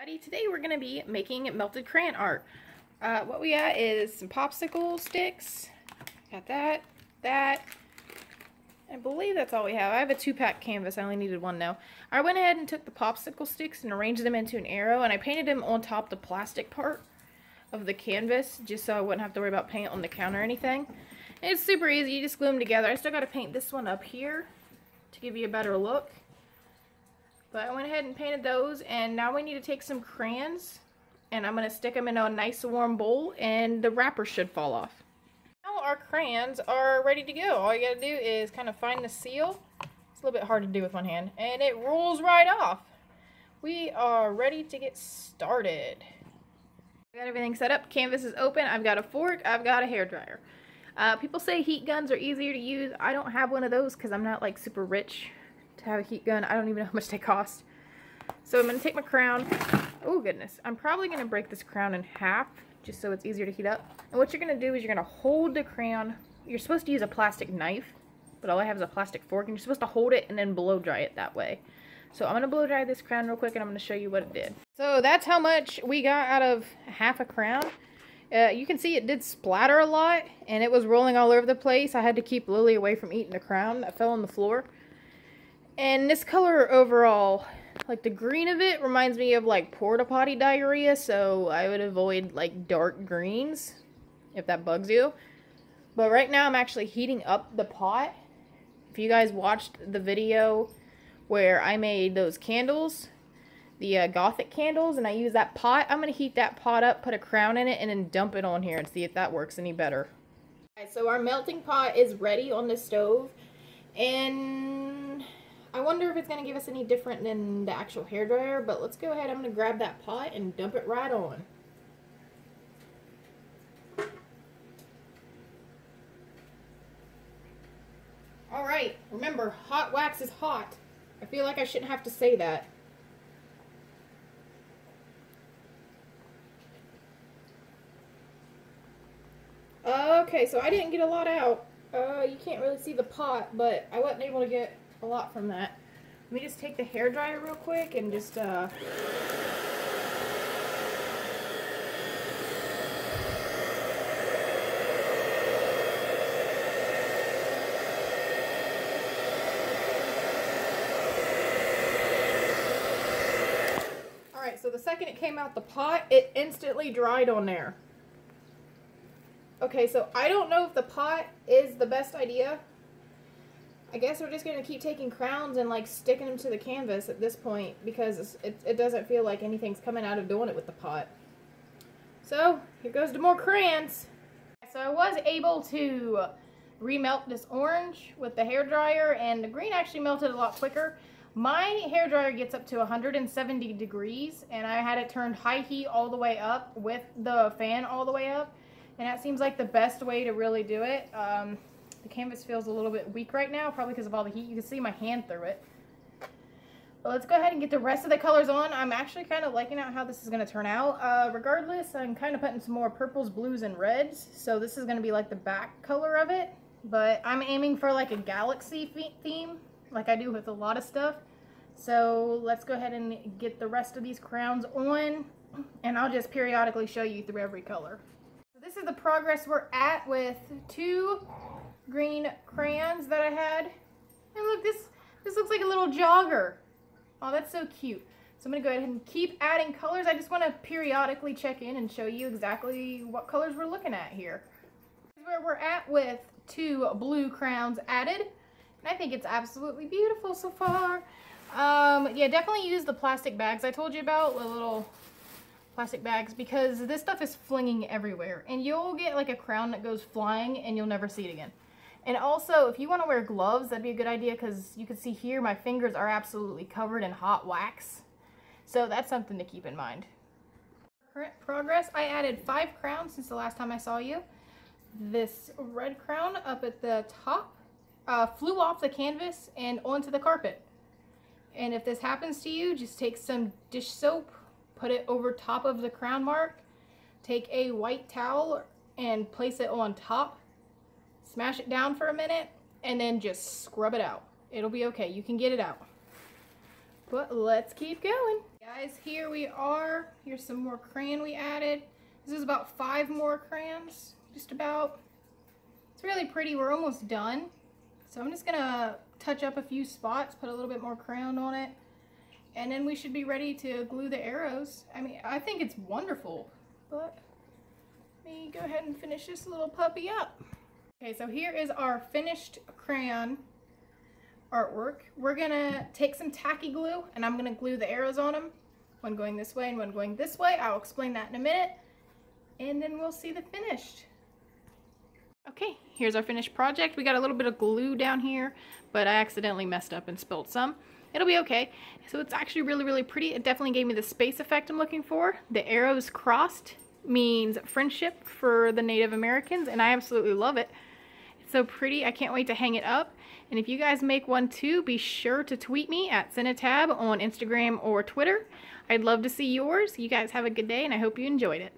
Today we're going to be making melted crayon art. What we got is some popsicle sticks. Got that. I believe that's all we have. I have a 2-pack canvas. I only needed one now. I went ahead and took the popsicle sticks and arranged them into an arrow, and I painted them on top the plastic part of the canvas just so I wouldn't have to worry about paint on the counter or anything. And it's super easy. You just glue them together. I still got to paint this one up here to give you a better look. But I went ahead and painted those, and now we need to take some crayons, and I'm going to stick them in a nice warm bowl, and the wrapper should fall off. Now our crayons are ready to go. All you got to do is kind of find the seal. It's a little bit hard to do with one hand, and it rolls right off. We are ready to get started. I got everything set up. Canvas is open. I've got a fork. I've got a hairdryer. People say heat guns are easier to use. I don't have one of those because I'm not like super rich to have a heat gun. I don't even know how much they cost. So I'm going to take my crown. Oh goodness. I'm probably going to break this crown in half just so it's easier to heat up. And what you're going to do is you're going to hold the crayon. You're supposed to use a plastic knife, but all I have is a plastic fork, and you're supposed to hold it and then blow dry it that way. So I'm going to blow dry this crown real quick, and I'm going to show you what it did. So that's how much we got out of half a crown. You can see it did splatter a lot, and it was rolling all over the place. I had to keep Lily away from eating the crown that fell on the floor. And this color overall, like the green of it reminds me of like porta potty diarrhea, so I would avoid like dark greens if that bugs you. But right now I'm actually heating up the pot. If you guys watched the video where I made those candles, the gothic candles, and I used that pot, I'm going to heat that pot up, put a crown in it, and then dump it on here and see if that works any better. Alright, so our melting pot is ready on the stove, and I wonder if it's going to give us any different than the actual hairdryer, but let's go ahead. I'm going to grab that pot and dump it right on. Alright, remember, hot wax is hot. I feel like I shouldn't have to say that. Okay, so I didn't get a lot out. You can't really see the pot, but I wasn't able to get a lot from that. Let me just take the hairdryer real quick and just Alright, so the second it came out the pot, it instantly dried on there. Okay, so I don't know if the pot is the best idea. I guess we're just going to keep taking crowns and like sticking them to the canvas at this point because it doesn't feel like anything's coming out of doing it with the pot. So here goes to more crayons. So I was able to remelt this orange with the hairdryer, and the green actually melted a lot quicker. My hairdryer gets up to 170 degrees, and I had it turned high heat all the way up with the fan all the way up, and that seems like the best way to really do it. The canvas feels a little bit weak right now, probably because of all the heat. You can see my hand through it. But let's go ahead and get the rest of the colors on. I'm actually kind of liking out how this is going to turn out. Regardless, I'm kind of putting some more purples, blues, and reds. So this is going to be like the back color of it. But I'm aiming for like a galaxy theme, like I do with a lot of stuff. So let's go ahead and get the rest of these crowns on, and I'll just periodically show you through every color. So this is the progress we're at with 2 green crayons that I had. And look, this looks like a little jogger. Oh, that's so cute. So I'm going to go ahead and keep adding colors. I just want to periodically check in and show you exactly what colors we're looking at here. This is where we're at with 2 blue crowns added. And I think it's absolutely beautiful so far. Yeah, definitely use the plastic bags I told you about, the little plastic bags, because this stuff is flinging everywhere. And you'll get like a crown that goes flying and you'll never see it again. And also, if you want to wear gloves, that'd be a good idea, because you can see here my fingers are absolutely covered in hot wax. So that's something to keep in mind. Current progress, I added 5 crowns since the last time I saw you. This red crown up at the top flew off the canvas and onto the carpet. And if this happens to you, just take some dish soap, put it over top of the crown mark, take a white towel and place it on top. Smash it down for a minute, and then just scrub it out. It'll be okay. You can get it out. But let's keep going. Guys, here we are. Here's some more crayon we added. This is about 5 more crayons, just about. It's really pretty. We're almost done. So I'm just gonna touch up a few spots, put a little bit more crayon on it, and then we should be ready to glue the arrows. I mean, I think it's wonderful, but let me go ahead and finish this little puppy up. Okay, so here is our finished crayon artwork. We're gonna take some tacky glue and I'm gonna glue the arrows on them. One going this way and one going this way. I'll explain that in a minute. And then we'll see the finished. Okay, here's our finished project. We got a little bit of glue down here, but I accidentally messed up and spilled some. It'll be okay. So it's actually really, really pretty. It definitely gave me the space effect I'm looking for. The arrows crossed means friendship for the Native Americans, and I absolutely love it. It's so pretty. I can't wait to hang it up. And if you guys make one too, be sure to tweet me at Cinetab on Instagram or Twitter. I'd love to see yours. You guys have a good day, and I hope you enjoyed it.